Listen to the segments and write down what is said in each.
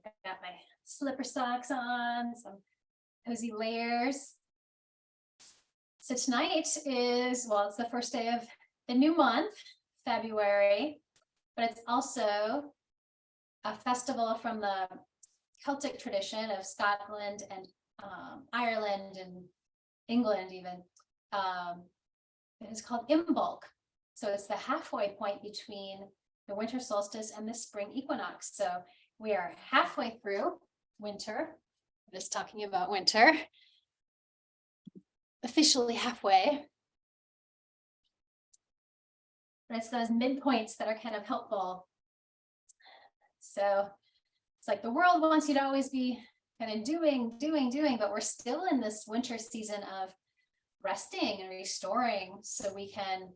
I've got my slipper socks on, some cozy layers. So tonight is, well, it's the first day of the new month, February, but it's also a festival from the Celtic tradition of Scotland and Ireland and England even. It is called Imbolc. So it's the halfway point between the winter solstice and the spring equinox. So we are halfway through winter. I'm just talking about winter. Officially halfway. But it's those midpoints that are kind of helpful. So it's like the world wants you to always be kind of doing, but we're still in this winter season of resting and restoring so we can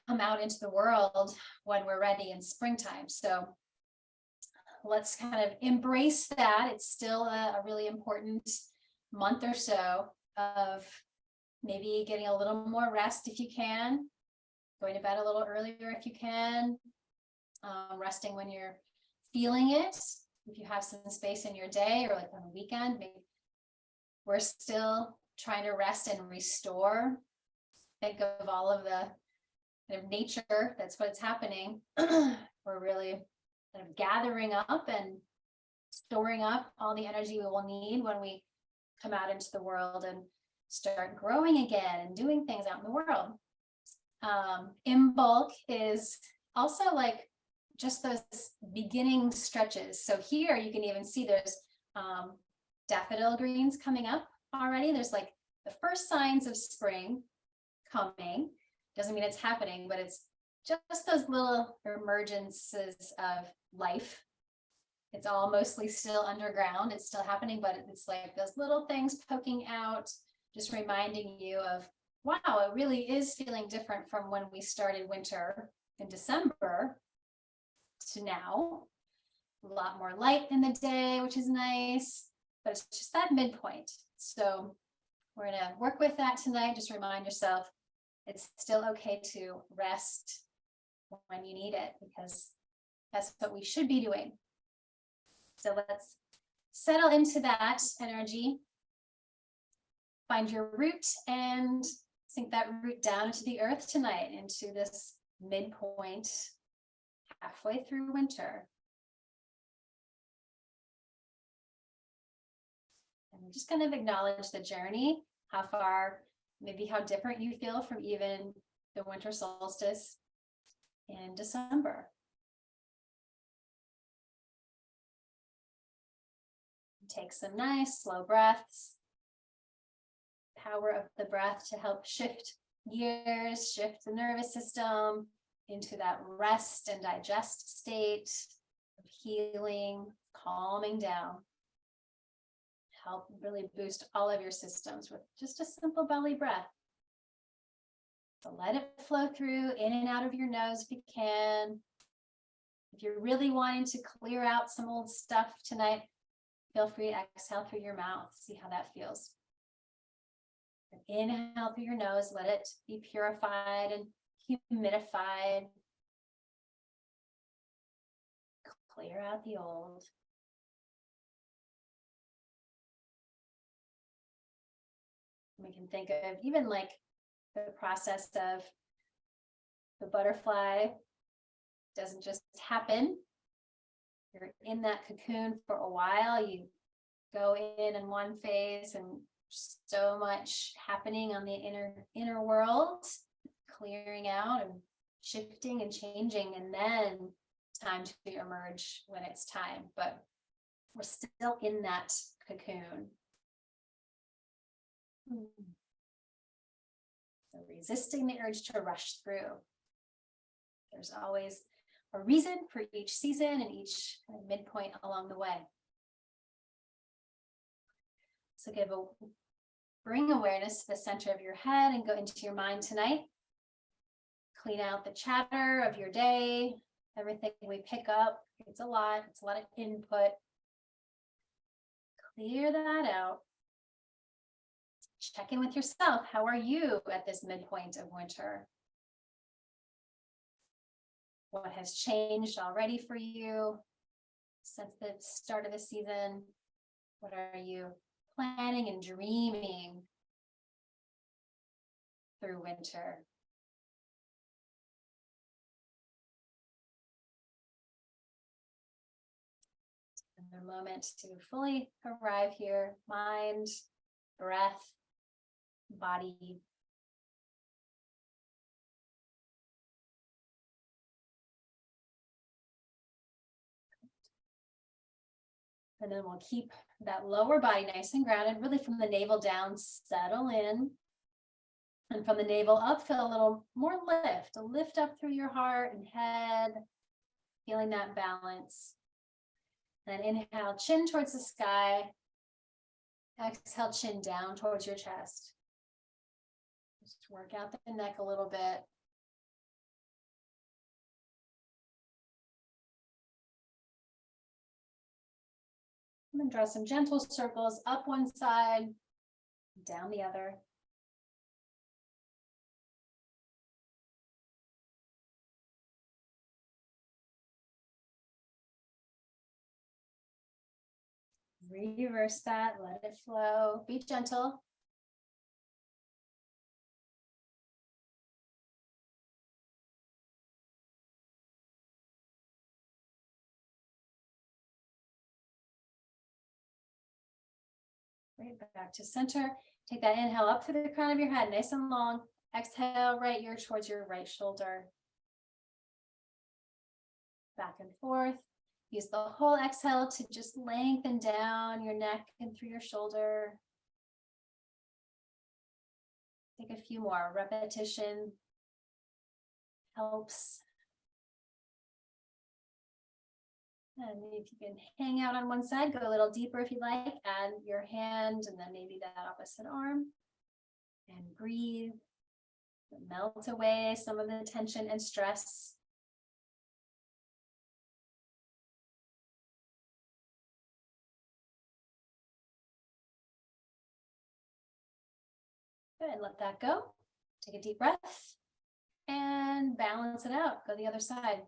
come out into the world when we're ready in springtime. So let's kind of embrace that. It's still a really important month or so of maybe getting a little more rest if you can, going to bed a little earlier if you can, resting when you're feeling it. If you have some space in your day or like on a weekend, maybe we're still trying to rest and restore. Think of all of the kind of nature, that's what's happening. We're really kind of gathering up and storing up all the energy we will need when we come out into the world and start growing again and doing things out in the world. Imbolc is also like just those beginning stretches. So here you can even see there's daffodil greens coming up already. There's like the first signs of spring coming. Doesn't mean it's happening, but it's just those little emergences of life. It's all mostly still underground. It's still happening, but it's like those little things poking out, just reminding you of, wow, it really is feeling different from when we started winter in December to now. A lot more light in the day, which is nice, but it's just that midpoint. So we're gonna work with that tonight. Just remind yourself it's still okay to rest when you need it, because that's what we should be doing. So let's settle into that energy. Find your root and sink that root down into the earth tonight, into this midpoint halfway through winter. And we're just kind of acknowledge the journey, how far, maybe how different you feel from even the winter solstice in December. Take some nice slow breaths. Power of the breath to help shift gears, shift the nervous system into that rest and digest state of healing, calming down. Help really boost all of your systems with just a simple belly breath. So let it flow through in and out of your nose if you can. If you're really wanting to clear out some old stuff tonight, feel free to exhale through your mouth. See how that feels. Inhale through your nose, let it be purified and humidified. Clear out the old. We can think of even like the process of the butterfly doesn't just happen. You're in that cocoon for a while. You go in one phase and so much happening on the inner world, clearing out and shifting and changing, and then time to emerge when it's time. But we're still in that cocoon. So resisting the urge to rush through. There's always a reason for each season and each midpoint along the way. So bring awareness to the center of your head and go into your mind tonight. Clean out the chatter of your day, everything we pick up. It's a lot of input. Clear that out. Check in with yourself. How are you at this midpoint of winter? What has changed already for you? Since the start of the season, what are you planning and dreaming through winter? Another moment to fully arrive here, mind, breath, body. And then we'll keep that lower body nice and grounded, really from the navel down, settle in. And from the navel up, feel a little more lift, a lift up through your heart and head, feeling that balance. And then inhale, chin towards the sky. Exhale, chin down towards your chest. Just work out the neck a little bit. And then draw some gentle circles up one side, down the other. Reverse that, let it flow, be gentle. Right back to center. Take that inhale up through the crown of your head, nice and long. Exhale, right ear towards your right shoulder. Back and forth. Use the whole exhale to just lengthen down your neck and through your shoulder. Take a few more. Repetition helps. And if you can hang out on one side, go a little deeper if you like. Add your hand and then maybe that opposite arm. And breathe. Melt away some of the tension and stress. Good, let that go. Take a deep breath and balance it out. Go the other side.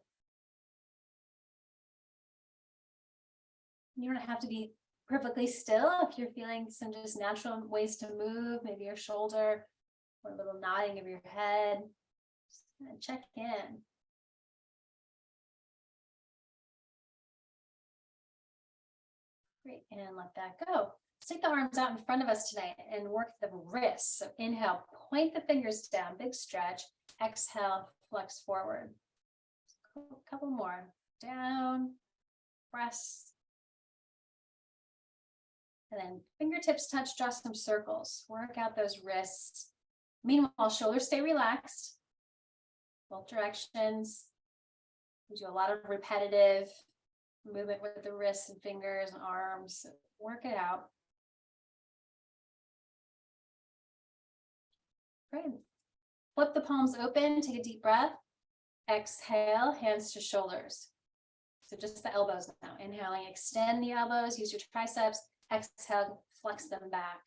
You don't have to be perfectly still if you're feeling some just natural ways to move, maybe your shoulder or a little nodding of your head. Just check in. Great, and let that go. Let's take the arms out in front of us tonight and work the wrists. So inhale, point the fingers down, big stretch. Exhale, flex forward. A couple more. Down, press. And then fingertips touch, draw some circles. Work out those wrists. Meanwhile, shoulders stay relaxed. Both directions. We do a lot of repetitive movement with the wrists and fingers and arms. Work it out. Great. Flip the palms open, take a deep breath. Exhale, hands to shoulders. So just the elbows now. Inhaling, extend the elbows, use your triceps. Exhale, flex them back.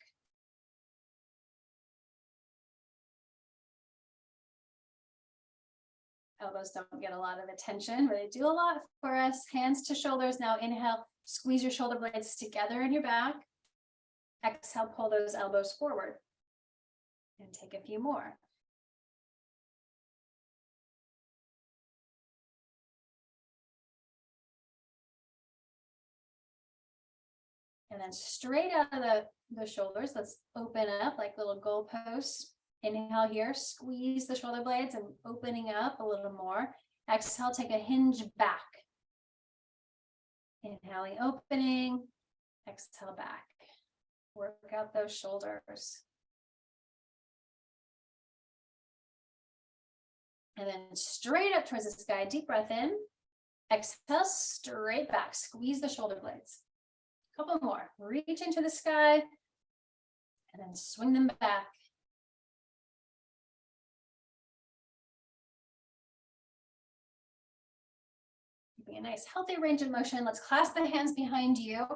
Elbows don't get a lot of attention, but they do a lot for us. Hands to shoulders. Now inhale, squeeze your shoulder blades together in your back. Exhale, pull those elbows forward. And take a few more. And then straight out of the shoulders, let's open up like little goalposts. Inhale here, squeeze the shoulder blades and opening up a little more. Exhale, take a hinge back. Inhaling, opening. Exhale, back. Work out those shoulders. And then straight up towards the sky, deep breath in. Exhale, straight back. Squeeze the shoulder blades. Couple more. Reach into the sky and then swing them back. Keeping a nice healthy range of motion. Let's clasp the hands behind you.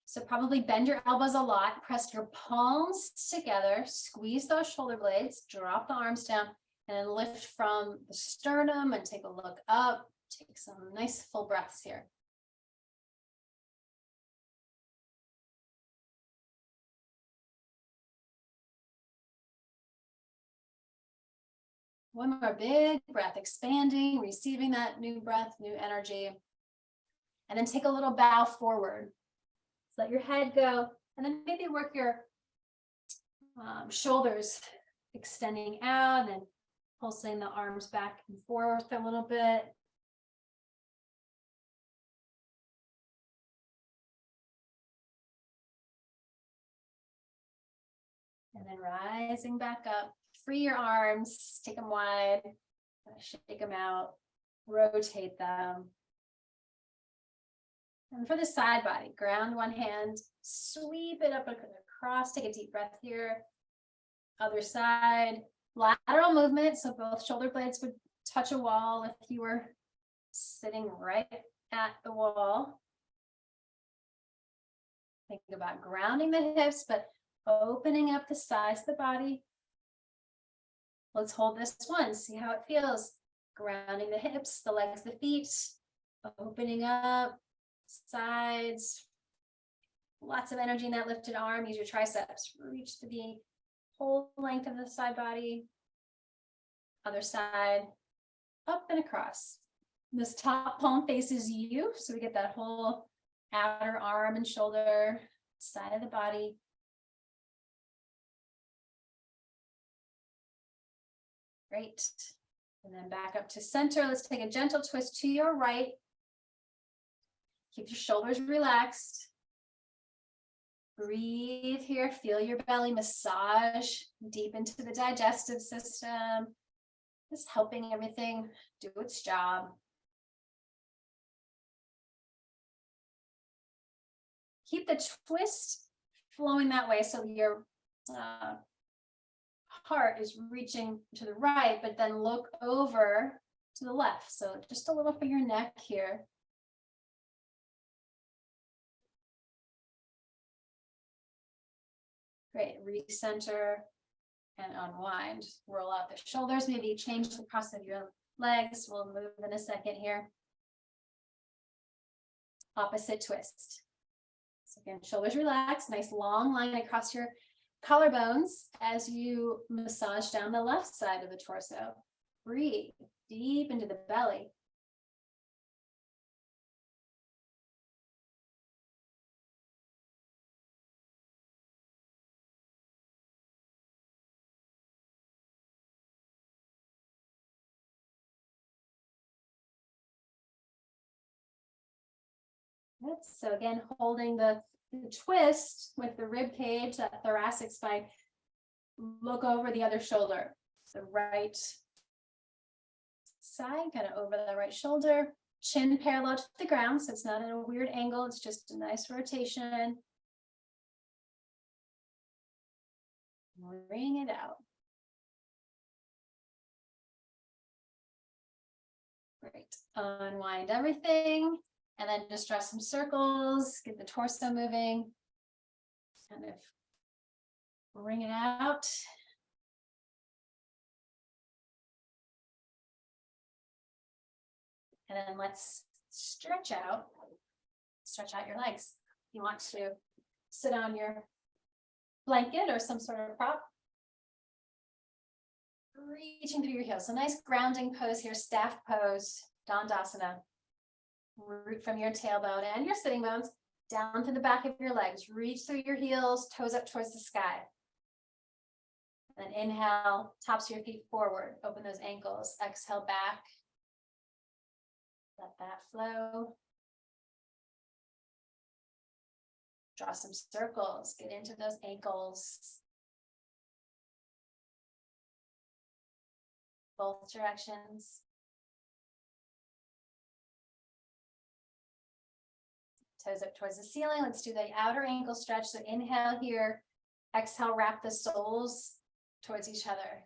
So probably bend your elbows a lot. Press your palms together. Squeeze those shoulder blades. Drop the arms down and then lift from the sternum and take a look up. Take some nice full breaths here. One more big breath, expanding, receiving that new breath, new energy. And then take a little bow forward. Let your head go, and then maybe work your shoulders extending out and pulsing the arms back and forth a little bit. And then rising back up, free your arms, take them wide, shake them out, rotate them. And for the side body, ground one hand, sweep it up across, take a deep breath here. Other side, lateral movement, so both shoulder blades would touch a wall if you were sitting right at the wall. Think about grounding the hips, but opening up the sides of the body. Let's hold this one, see how it feels. Grounding the hips, the legs, the feet, opening up. Sides, lots of energy in that lifted arm. Use your triceps, reach to the whole length of the side body. Other side, up and across. This top palm faces you, so we get that whole outer arm and shoulder side of the body. Great. And then back up to center. Let's take a gentle twist to your right. Keep your shoulders relaxed. Breathe here, feel your belly massage deep into the digestive system. Just helping everything do its job. Keep the twist flowing that way so your heart is reaching to the right, but then look over to the left. So just a little for your neck here. Great, recenter and unwind. Roll out the shoulders, maybe change the cross of your legs. We'll move in a second here. Opposite twist. So again, shoulders relaxed, nice long line across your collarbones as you massage down the left side of the torso. Breathe deep into the belly. Good. So again, holding the twist with the rib cage, that thoracic spine, look over the other shoulder. The right side, kind of over the right shoulder, chin parallel to the ground, so it's not in a weird angle, it's just a nice rotation. Bring it out. Great. Unwind everything. And then just draw some circles, get the torso moving, kind of bring it out. And then let's stretch out your legs. If you want to sit on your blanket or some sort of prop. Reaching through your heels. So nice grounding pose here, staff pose, Dandasana. Root from your tailbone and your sitting bones down to the back of your legs. Reach through your heels, toes up towards the sky. And then inhale, tops of your feet forward. Open those ankles. Exhale back. Let that flow. Draw some circles. Get into those ankles. Both directions. Toes up towards the ceiling. Let's do the outer ankle stretch. So inhale here. Exhale, wrap the soles towards each other.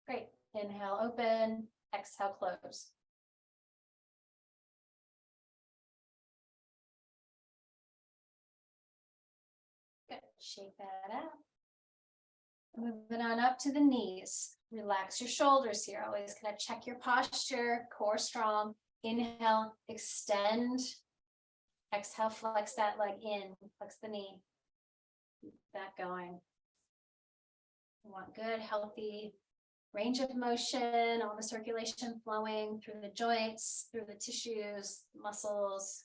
Great. Inhale, open. Exhale, close. Good. Shake that out. Moving on up to the knees. Relax your shoulders here. Always kind of check your posture. Core strong. Inhale, extend. Exhale, flex that leg in, flex the knee. Keep that going. You want good, healthy range of motion, all the circulation flowing through the joints, through the tissues, muscles.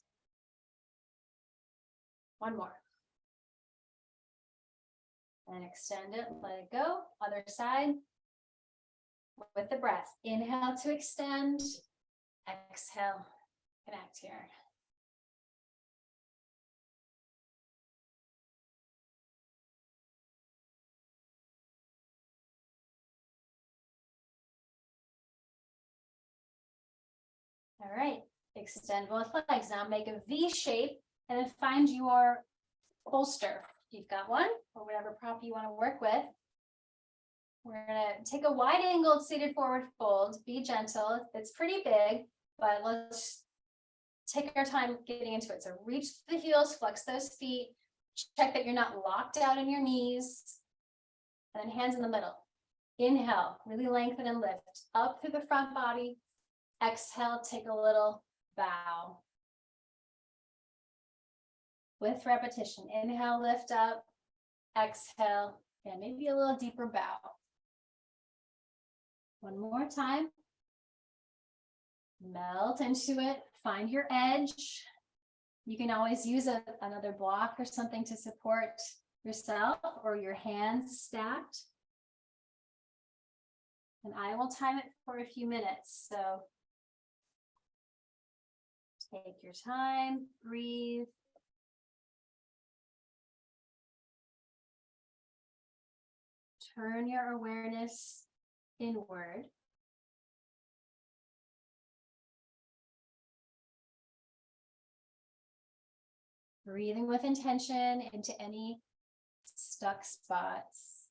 One more. And extend it, let it go. Other side. With the breath. Inhale to extend. Exhale, connect here. All right, extend both legs. Now make a V shape and then find your bolster. If you've got one or whatever prop you want to work with. We're gonna take a wide angled seated forward fold. Be gentle. It's pretty big, but let's take our time getting into it. So reach the heels, flex those feet. Check that you're not locked out in your knees. And then hands in the middle. Inhale, really lengthen and lift up through the front body. Exhale, take a little bow. With repetition, inhale, lift up. Exhale, and maybe a little deeper bow. One more time. Melt into it. Find your edge. You can always use another block or something to support yourself or your hands stacked. And I will time it for a few minutes. So take your time, breathe. Turn your awareness inward. Breathing with intention into any stuck spots.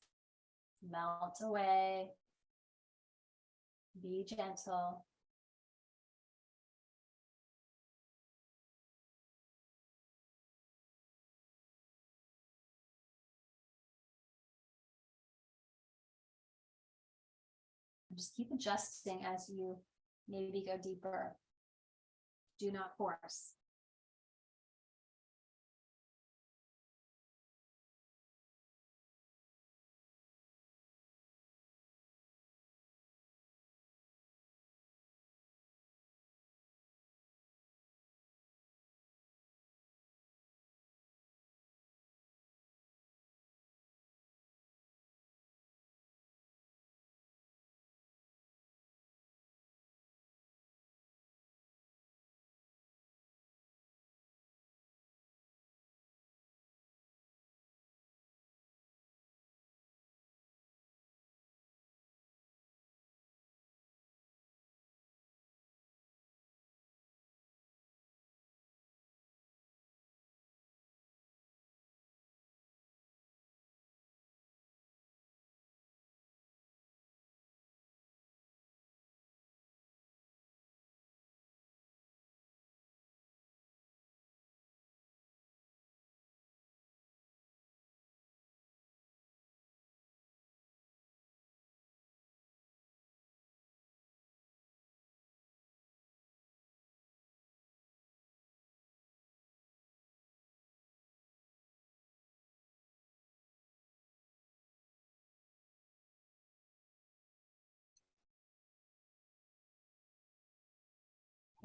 Melt away. Be gentle. Just keep adjusting as you maybe go deeper. Do not force.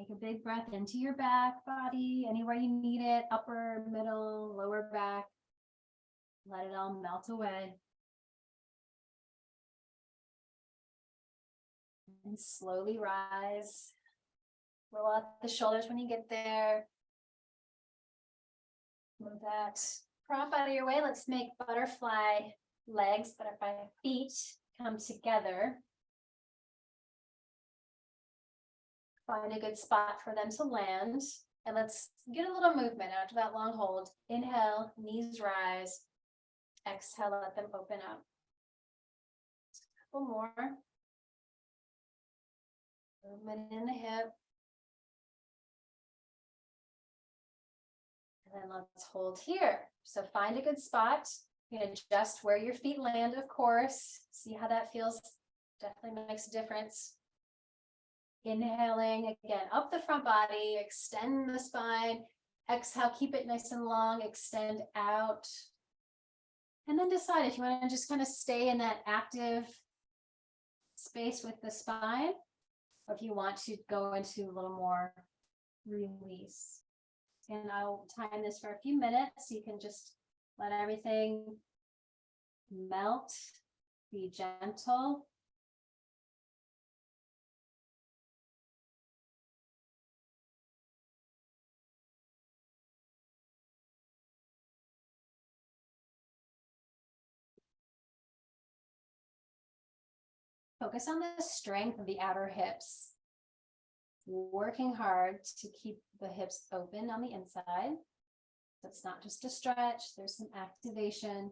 Take a big breath into your back body, anywhere you need it, upper, middle, lower back. Let it all melt away. And slowly rise. Roll out the shoulders when you get there. Move that prop out of your way. Let's make butterfly legs, butterfly feet come together. Find a good spot for them to land. And let's get a little movement after that long hold. Inhale, knees rise. Exhale, let them open up. A couple more. Movement in the hip. And then let's hold here. So find a good spot. You can adjust where your feet land, of course. See how that feels. Definitely makes a difference. Inhaling again, up the front body, extend the spine. Exhale, keep it nice and long, extend out. And then decide if you want to just kind of stay in that active space with the spine, or if you want to go into a little more release. And I'll time this for a few minutes so you can just let everything melt, be gentle. Focus on the strength of the outer hips. Working hard to keep the hips open on the inside. That's not just a stretch, there's some activation.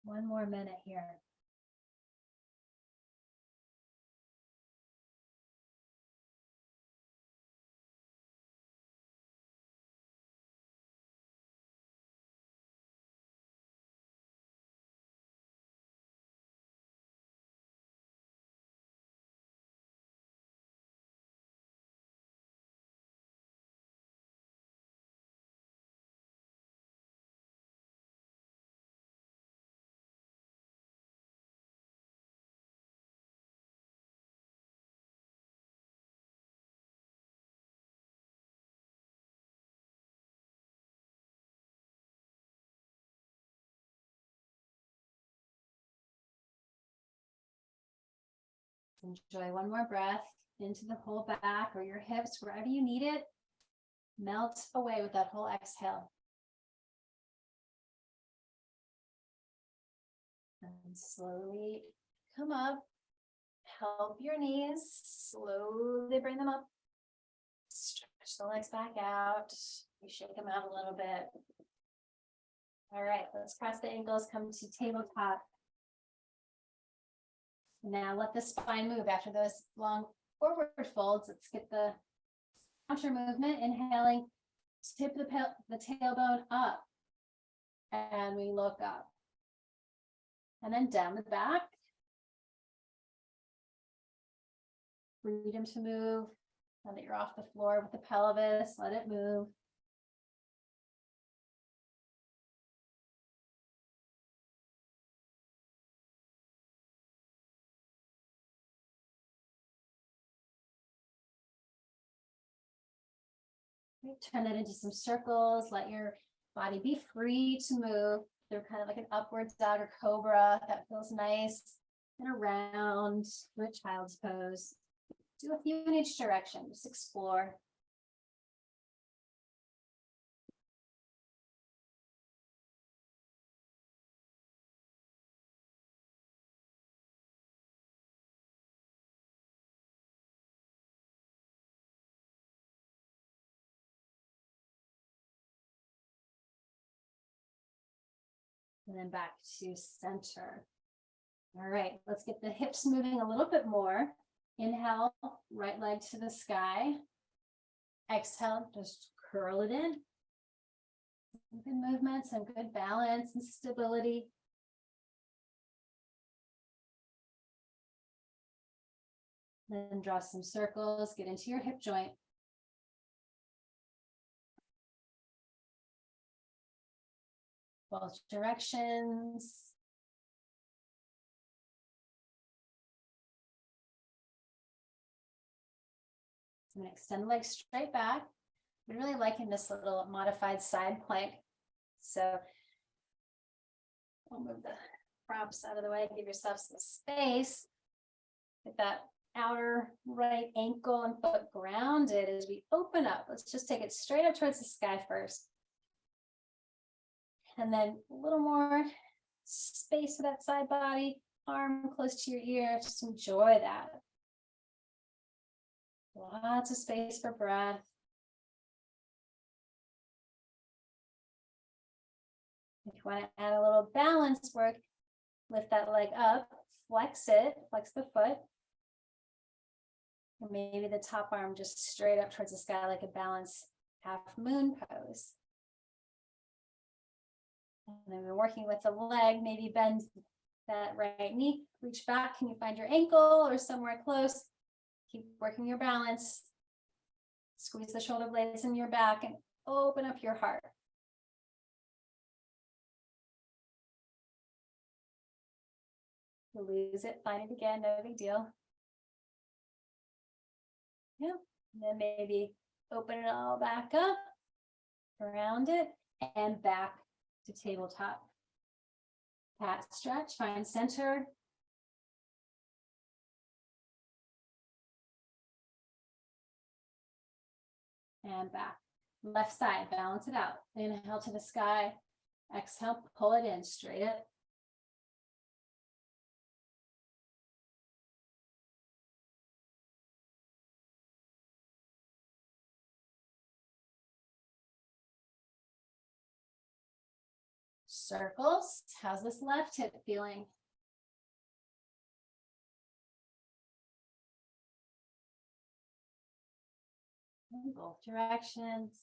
One more minute here. Enjoy one more breath into the whole back or your hips, wherever you need it. Melt away with that whole exhale. And slowly come up. Help your knees. Slowly bring them up. Stretch the legs back out. You shake them out a little bit. All right, let's cross the ankles, come to tabletop. Now let the spine move after those long forward folds. Let's get the counter movement. Inhaling, tip the tailbone up. And we look up. And then down the back. Freedom to move. Now that you're off the floor with the pelvis, let it move. Turn it into some circles. Let your body be free to move. They're kind of like an upward dog or cobra. That feels nice. And around to a child's pose. Do a few in each direction. Just explore. And then back to center. All right, let's get the hips moving a little bit more. Inhale, right leg to the sky. Exhale, just curl it in. Good movements and good balance and stability. Then draw some circles, get into your hip joint. Both directions. I'm going to extend the legs straight back. I'm really liking this little modified side plank. So I'll move the props out of the way, give yourself some space. Get that outer right ankle and foot grounded as we open up. Let's just take it straight up towards the sky first. And then a little more space for that side body, arm close to your ear. Just enjoy that. Lots of space for breath. want to add a little balance work, lift that leg up, flex it, flex the foot. And maybe the top arm just straight up towards the sky like a balanced half moon pose. And then we're working with the leg, maybe bend that right knee, reach back. Can you find your ankle or somewhere close? Keep working your balance. Squeeze the shoulder blades in your back and open up your heart. You'll lose it, find it again, no big deal. Yeah, and then maybe open it all back up, around it, and back to tabletop. Cat stretch, find center. And back. Left side, balance it out. Inhale to the sky. Exhale, pull it in, straight up. Circles. How's this left hip feeling? In both directions.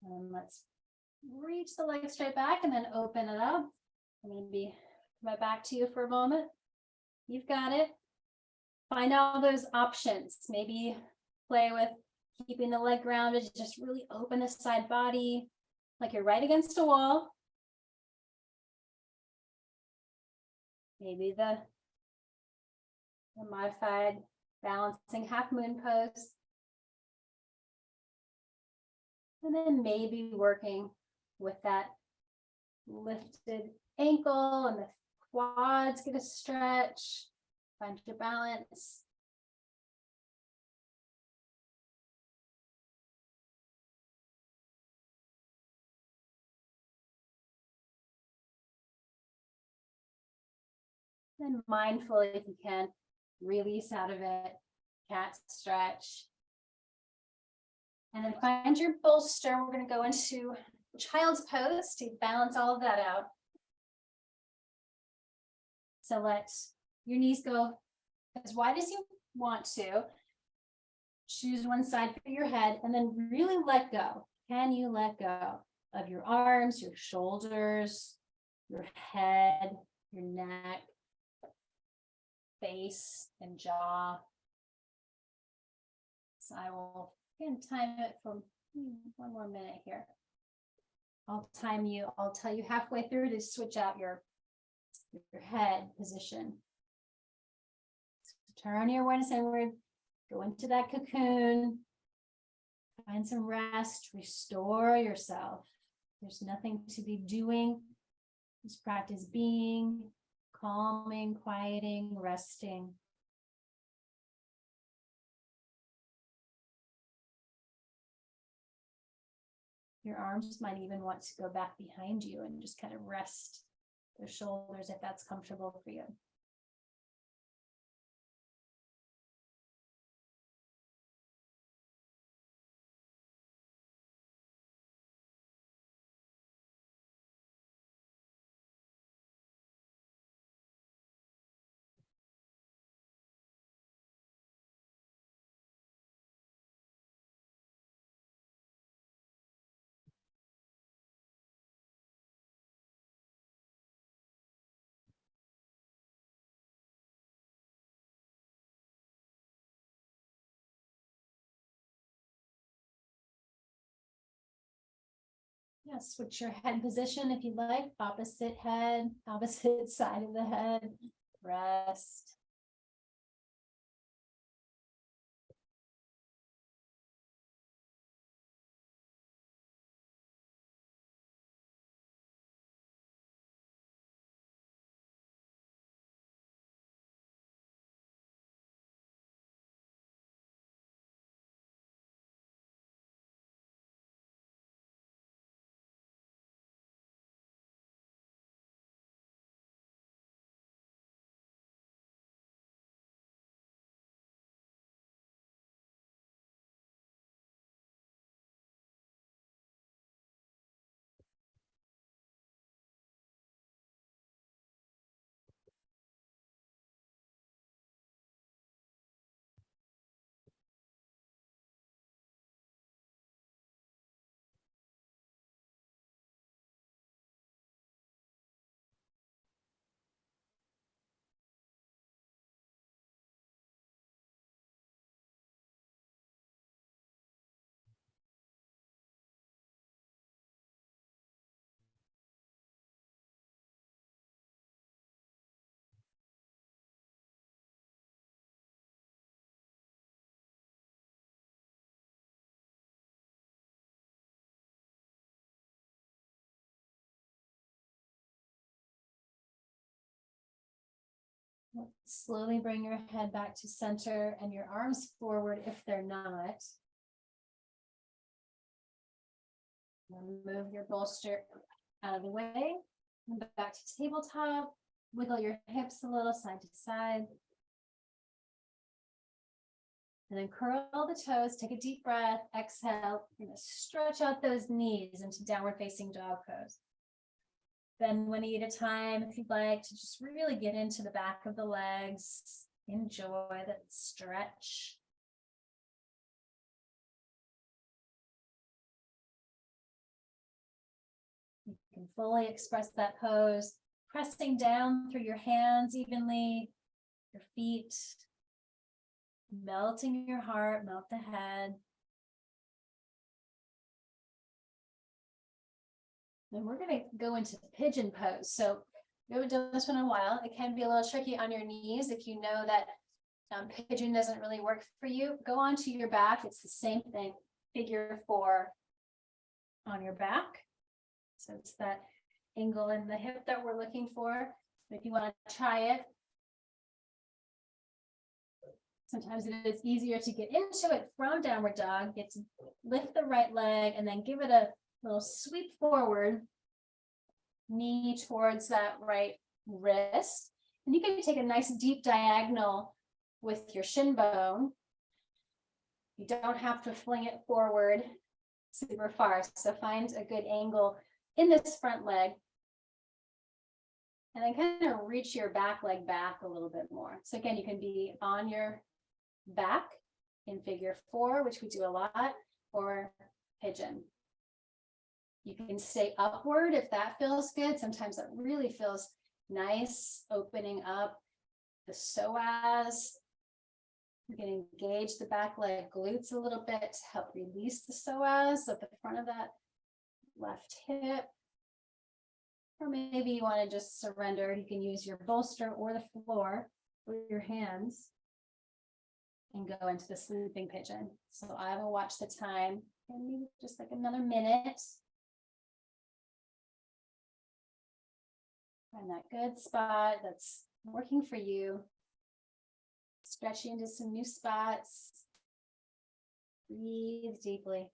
And let's reach the leg straight back and then open it up. Maybe come back to you for a moment. You've got it. Find all those options. Maybe play with keeping the leg grounded. Just really open the side body like you're right against a wall. Maybe the modified balancing half moon pose. And then maybe working with that lifted ankle and the quads get a stretch. Find your balance. And mindfully, if you can, release out of it, cat stretch. And then find your bolster. We're going to go into child's pose to balance all of that out. So let your knees go as wide as you want to. Choose one side for your head and then really let go. Can you let go of your arms, your shoulders, your head, your neck, face, and jaw? So I will again time it for one more minute here. I'll time you. I'll tell you halfway through to switch out your head position. So turn your awareness inward. Go into that cocoon. Find some rest. Restore yourself. There's nothing to be doing. Just practice being, calming, quieting, resting. Your arms might even want to go back behind you and just kind of rest their shoulders if that's comfortable for you. Yeah, switch your head position if you like. Opposite head, opposite side of the head. Rest. Slowly bring your head back to center and your arms forward if they're not. Move your bolster out of the way. And back to tabletop. Wiggle your hips a little side to side. And then curl the toes, take a deep breath, exhale, and stretch out those knees into downward facing dog pose. Bend one knee at a time if you'd like to just really get into the back of the legs. Enjoy that stretch. You can fully express that pose, pressing down through your hands evenly, your feet, melting your heart, melt the head. And we're going to go into pigeon pose. So we haven't done this one in a while. It can be a little tricky on your knees if you know that pigeon doesn't really work for you. Go onto your back. It's the same thing. Figure 4 on your back. So it's that angle in the hip that we're looking for. If you want to try it, sometimes it is easier to get into it from downward dog. Get to lift the right leg and then give it a little sweep forward, knee towards that right wrist. And you can take a nice deep diagonal with your shin bone. You don't have to fling it forward super far. So find a good angle in this front leg. And then kind of reach your back leg back a little bit more. So again, you can be on your back in figure 4, which we do a lot, or pigeon. You can stay upward if that feels good. Sometimes that really feels nice, opening up the psoas. You can engage the back leg glutes a little bit to help release the psoas at the front of that left hip. Or maybe you want to just surrender. You can use your bolster or the floor with your hands and go into the sleeping pigeon. So I will watch the time and maybe just like another minute. Find that good spot that's working for you. Stretch into some new spots. Breathe deeply.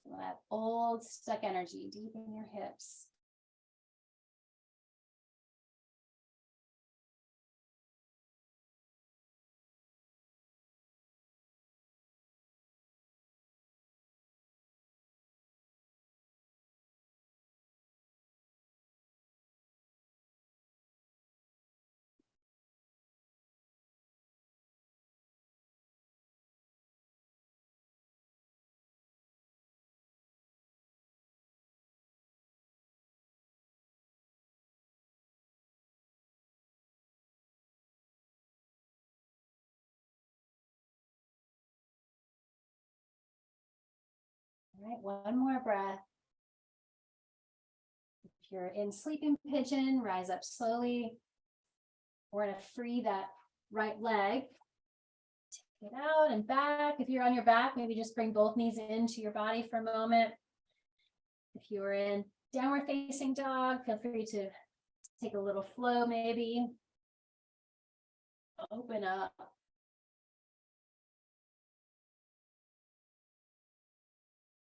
Some of that old stuck energy deep in your hips. All right, one more breath. If you're in sleeping pigeon, rise up slowly. We're going to free that right leg. Take it out and back. If you're on your back, maybe just bring both knees into your body for a moment. If you're in downward facing dog, feel free to take a little flow maybe. Open up.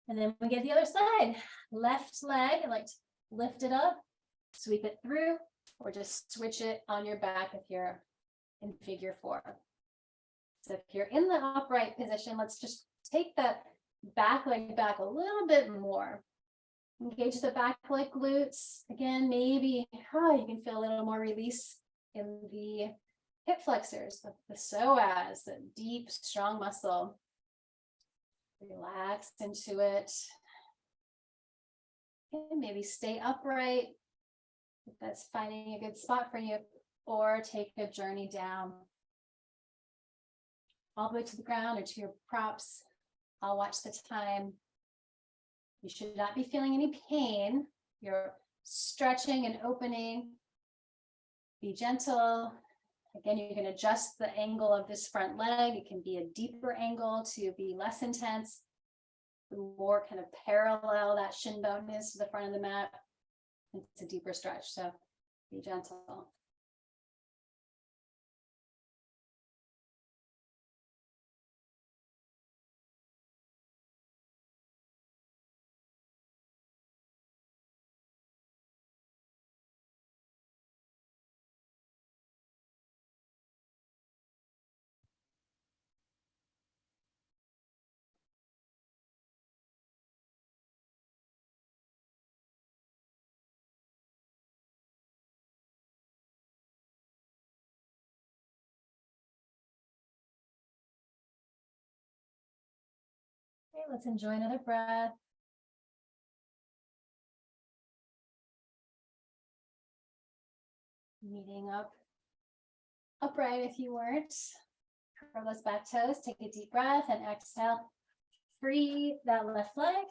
And then we get the other side. Left leg, I like to lift it up, sweep it through, or just switch it on your back if you're in figure 4. So if you're in the upright position, let's just take that back leg back a little bit more. Engage the back leg glutes. Again, maybe you can feel a little more release in the hip flexors, the psoas, the deep, strong muscle. Relax into it. And maybe stay upright if that's finding a good spot for you, or take a journey down all the way to the ground or to your props. I'll watch the time. You should not be feeling any pain. You're stretching and opening. Be gentle. Again, you can adjust the angle of this front leg. It can be a deeper angle to be less intense. The more kind of parallel that shin bone is to the front of the mat, it's a deeper stretch. So Be gentle. Okay, let's enjoy another breath. Meeting up upright if you weren't. Curl those back toes, take a deep breath and exhale. Free that left leg,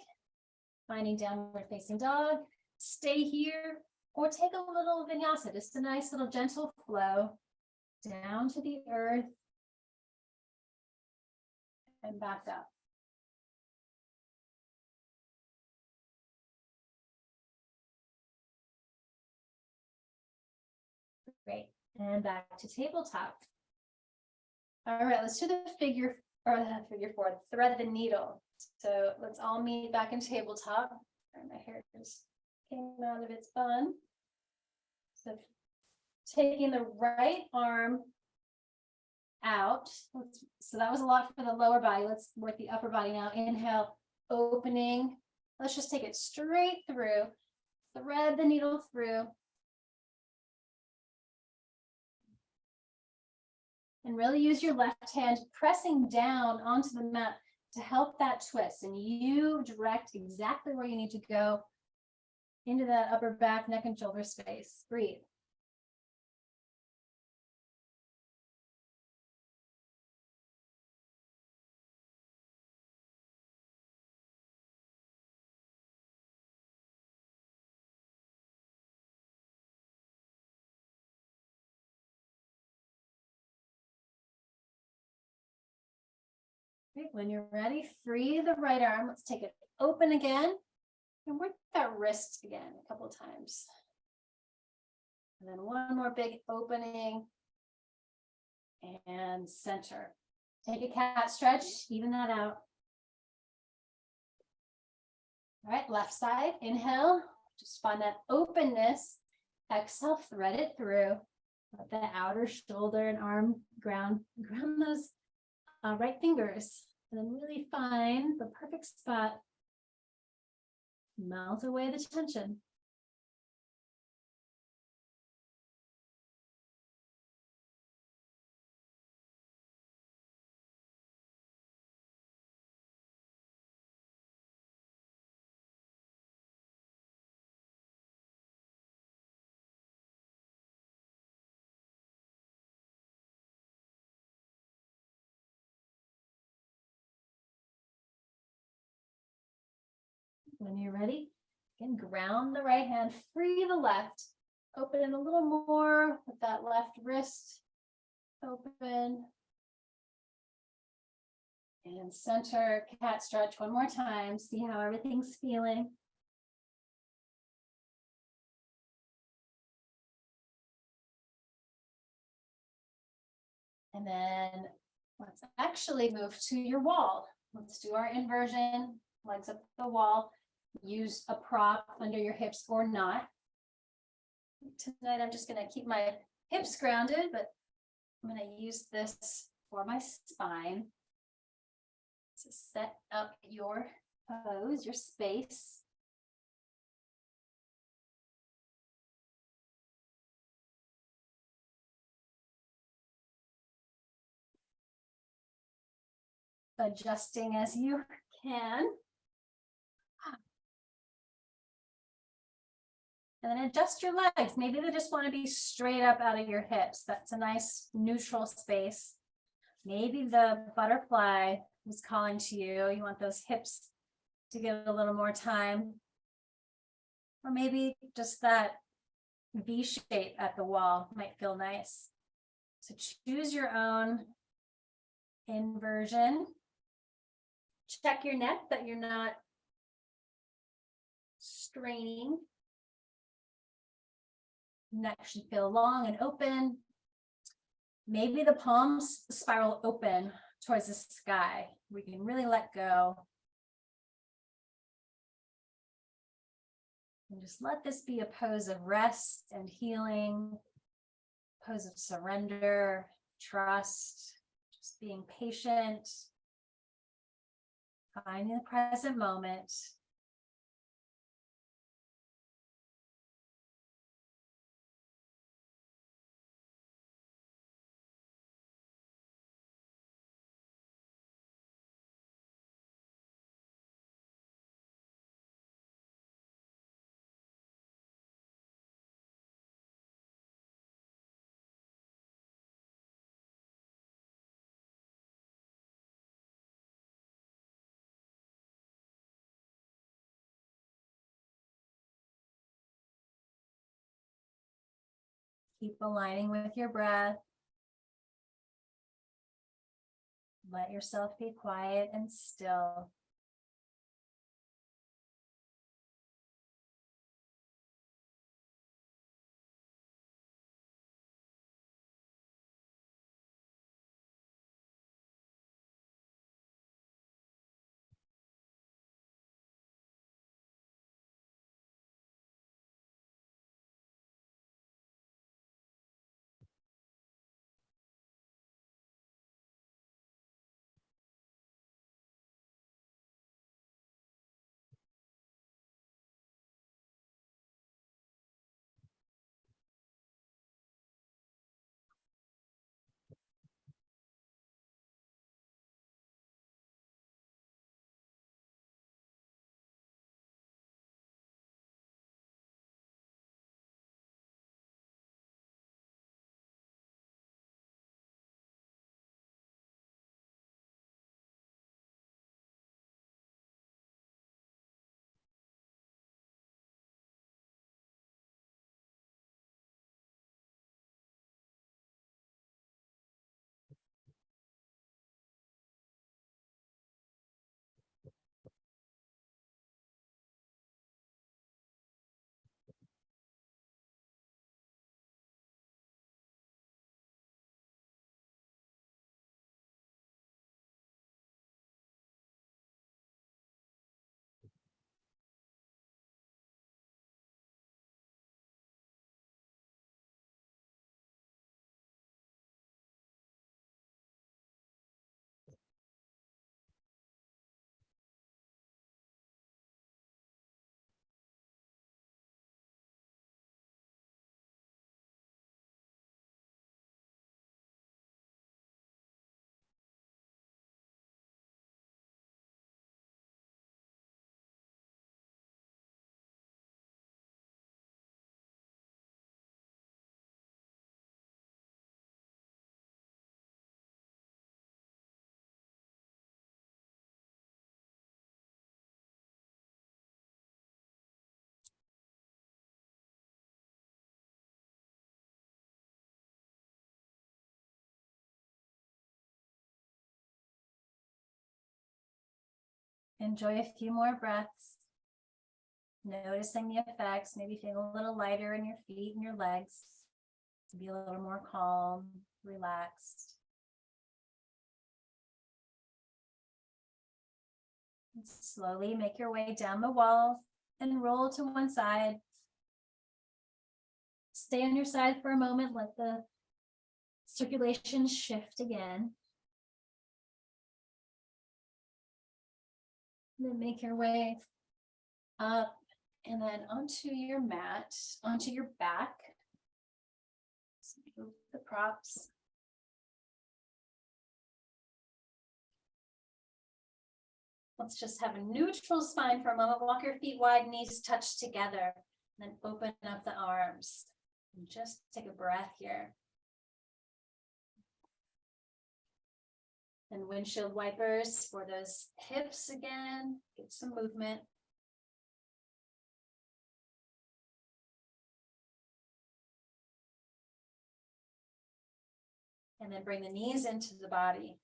finding downward facing dog. Stay here or take a little vinyasa, just a nice little gentle flow down to the earth and back up. Great, and back to tabletop. All right, let's do the figure four, thread the needle. So let's all meet back in tabletop. My hair just came out of its bun. So taking the right arm out. So that was a lot for the lower body. Let's work the upper body now. Inhale, opening. Let's just take it straight through. Thread the needle through. And really use your left hand pressing down onto the mat to help that twist. And you direct exactly where you need to go into that upper back, neck, and shoulder space. Breathe. Great. When you're ready, free the right arm. Let's take it open again and work that wrist again a couple of times. And then one more big opening and center. Take a cat stretch, even that out. All right, left side, inhale, just find that openness. Exhale, thread it through. Let the outer shoulder and arm ground those right fingers, and then really find the perfect spot. Melt away the tension. When you're ready, again, ground the right hand, free the left, open it a little more with that left wrist open. And center, cat stretch one more time. See how everything's feeling. And then let's actually move to your wall. Let's do our inversion, legs up the wall. Use a prop under your hips or not. Tonight, I'm just going to keep my hips grounded, but I'm going to use this for my spine. So set up your pose, your space. Adjusting as you can. And then adjust your legs. Maybe they just want to be straight up out of your hips. That's a nice neutral space. Maybe the butterfly was calling to you. You want those hips to get a little more time. Or maybe just that V shape at the wall might feel nice. So choose your own inversion. Check your neck that you're not straining. Neck should feel long and open. Maybe the palms spiral open towards the sky. We can really let go. And just let this be a pose of rest and healing, pose of surrender, trust, just being patient, finding the present moment. Keep aligning with your breath. Let yourself be quiet and still. Enjoy a few more breaths. Noticing the effects, maybe feeling a little lighter in your feet and your legs. To be a little more calm, relaxed. And slowly make your way down the wall and roll to one side. Stay on your side for a moment, let the circulation shift again. And then make your way up and then onto your mat, onto your back. So move the props. Let's just have a neutral spine for a moment. Walk your feet wide, knees touch together, and then open up the arms. And just take a breath here. And windshield wipers for those hips again. Get some movement. And then bring the knees into the body.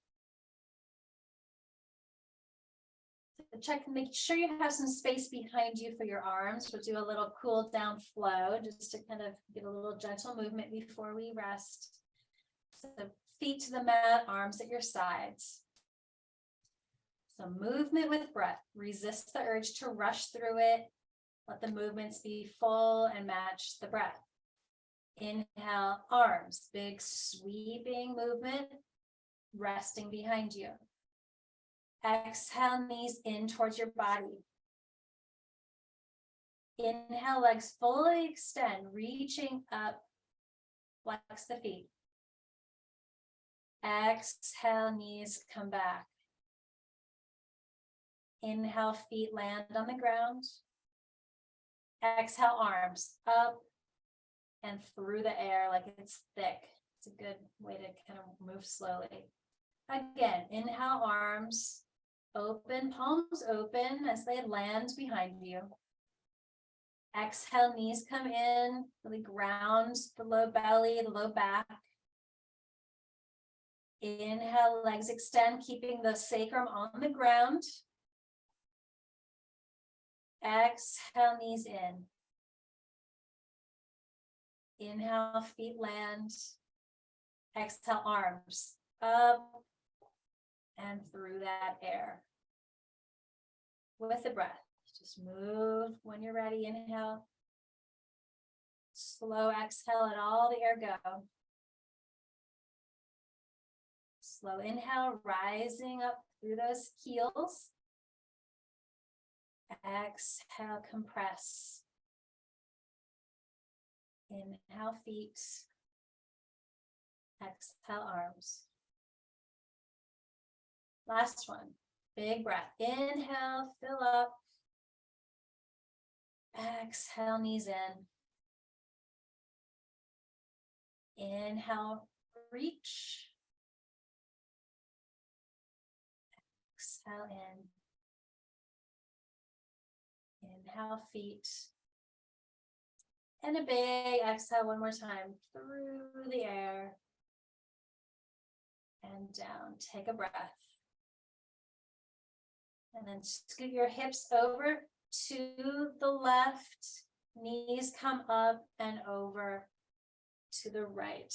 check, make sure you have some space behind you for your arms. We'll do a little cool down flow just to kind of get a little gentle movement before we rest. So feet to the mat, arms at your sides. So movement with breath. Resist the urge to rush through it. Let the movements be full and match the breath. Inhale, arms, big sweeping movement, resting behind you. Exhale, knees in towards your body. Inhale, legs fully extend, reaching up, flex the feet. Exhale, knees come back. Inhale, feet land on the ground. Exhale, arms up and through the air like it's thick. It's a good way to kind of move slowly. Again, inhale, arms open, palms open as they land behind you. Exhale, knees come in, really ground the low belly, the low back. Inhale, legs extend, keeping the sacrum on the ground. Exhale, knees in. Inhale, feet land. Exhale, arms up and through that air. With the breath, just move when you're ready. Inhale. Slow exhale, let all the air go. Slow inhale, rising up through those heels. Exhale, compress. Inhale, feet. Exhale, arms. Last one. Big breath. Inhale, fill up. Exhale, knees in. Inhale, reach. Exhale in. Inhale, feet. And a big exhale one more time through the air. And down. Take a breath. And then scoot your hips over to the left. Knees come up and over to the right.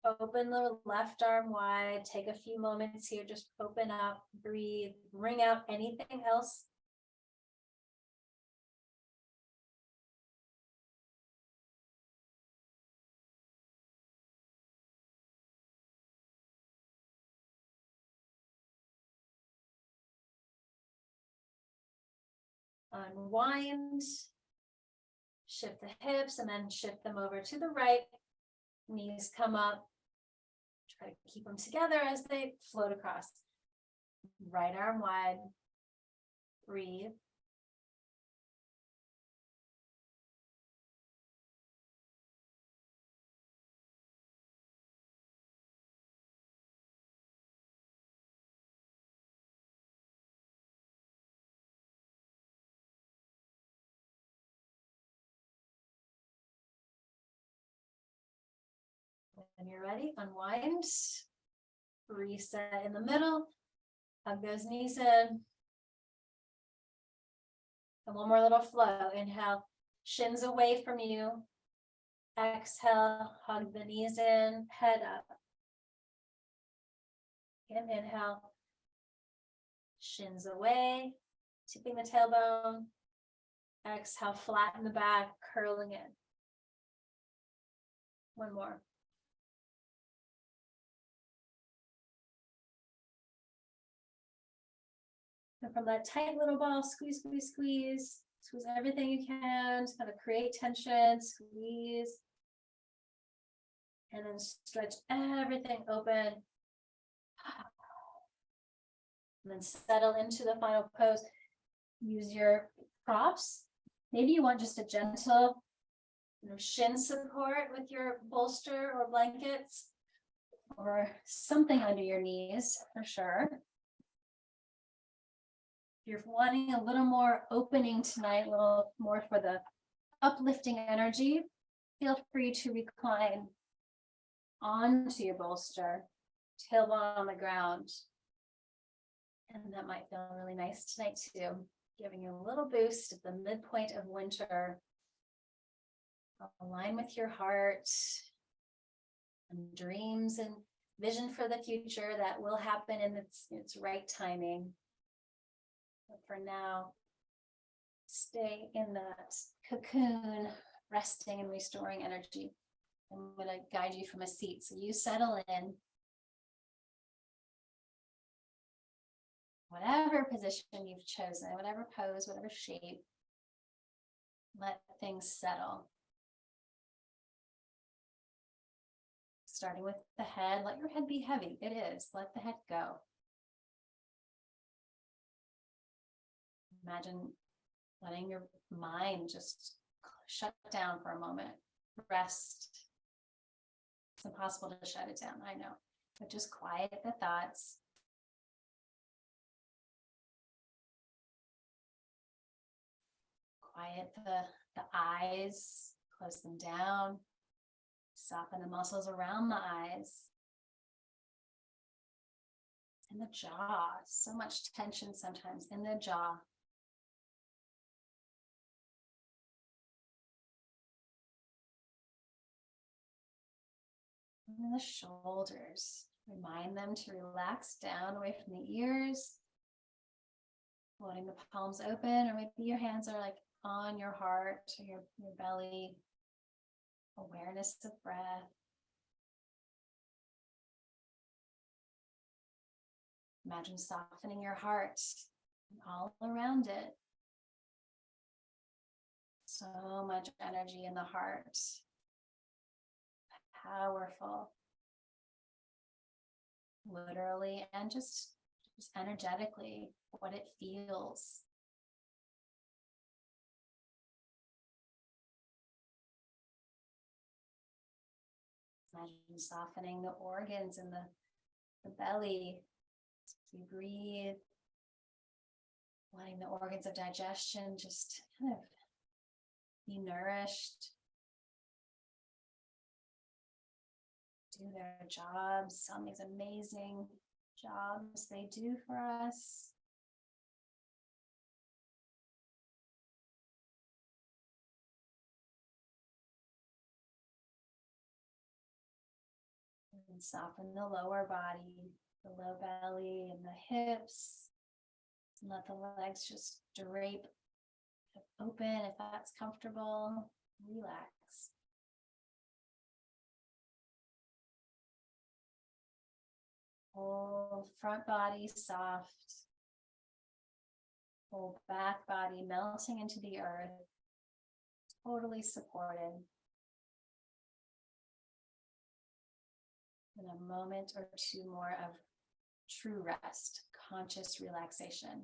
Open the left arm wide. Take a few moments here. Just open up, breathe, bring out anything else. Unwind, shift the hips and then shift them over to the right. Knees come up. Try to keep them together as they float across. Right arm wide. Breathe. When you're ready, unwind, reset in the middle, hug those knees in. And one more little flow. Inhale, shins away from you. Exhale, hug the knees in, head up. And inhale, shins away, tipping the tailbone. Exhale, flatten the back, curling in. One more. And from that tight little ball, squeeze, squeeze, squeeze. Squeeze everything you can. Just kind of create tension, squeeze. And then stretch everything open. And then settle into the final pose. Use your props. Maybe you want just a gentle shin support with your bolster or blankets. Or something under your knees, for sure. You're wanting a little more opening tonight, a little more for the uplifting energy, feel free to recline onto your bolster, tailbone on the ground. And that might feel really nice tonight too, giving you a little boost at the midpoint of winter. Align with your heart and dreams and vision for the future that will happen in its right timing. But for now, stay in that cocoon, resting and restoring energy. I'm going to guide you from a seat. So you settle in. Whatever position you've chosen, whatever pose, whatever shape, let things settle. Starting with the head, let your head be heavy. It is. Let the head go. Imagine letting your mind just shut down for a moment. Rest. It's impossible to shut it down, I know, but just quiet the thoughts. Quiet the eyes, close them down, soften the muscles around the eyes. And the jaw, so much tension sometimes in the jaw. And the shoulders, remind them to relax down away from the ears, floating the palms open, or maybe your hands are like on your heart or your belly. Awareness of breath. Imagine softening your heart and all around it. So much energy in the heart. Powerful. Literally and just energetically, what it feels. Imagine softening the organs in the belly as we breathe, letting the organs of digestion just kind of be nourished, do their jobs on these amazing jobs they do for us. And soften the lower body, the low belly and the hips. And let the legs just drape open if that's comfortable. Relax. Whole front body soft. Whole back body melting into the earth. Totally supported. And a moment or two more of true rest, conscious relaxation.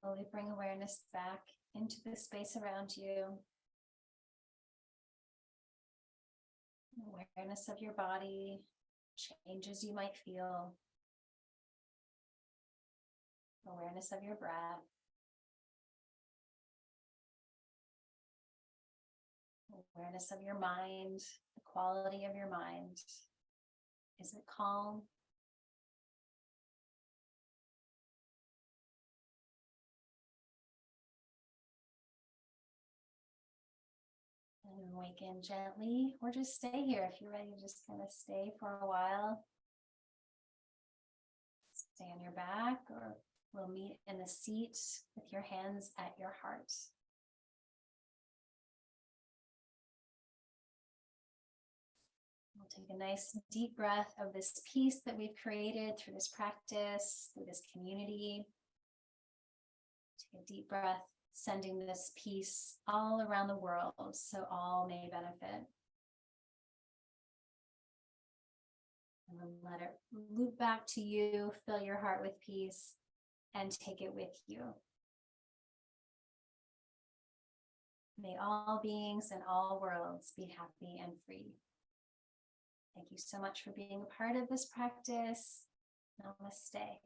Slowly bring awareness back into the space around you. Awareness of your body, changes you might feel. Awareness of your breath. awareness of your mind, the quality of your mind. Is it calm? And awaken gently, or just stay here if you're ready to just kind of stay for a while. Stay on your back, or we'll meet in the seat with your hands at your heart. We'll take a nice deep breath of this peace that we've created through this practice, through this community. Take a deep breath, sending this peace all around the world so all may benefit. And then let it loop back to you, fill your heart with peace, and take it with you. May all beings and all worlds be happy and free. Thank you so much for being a part of this practice. Namaste.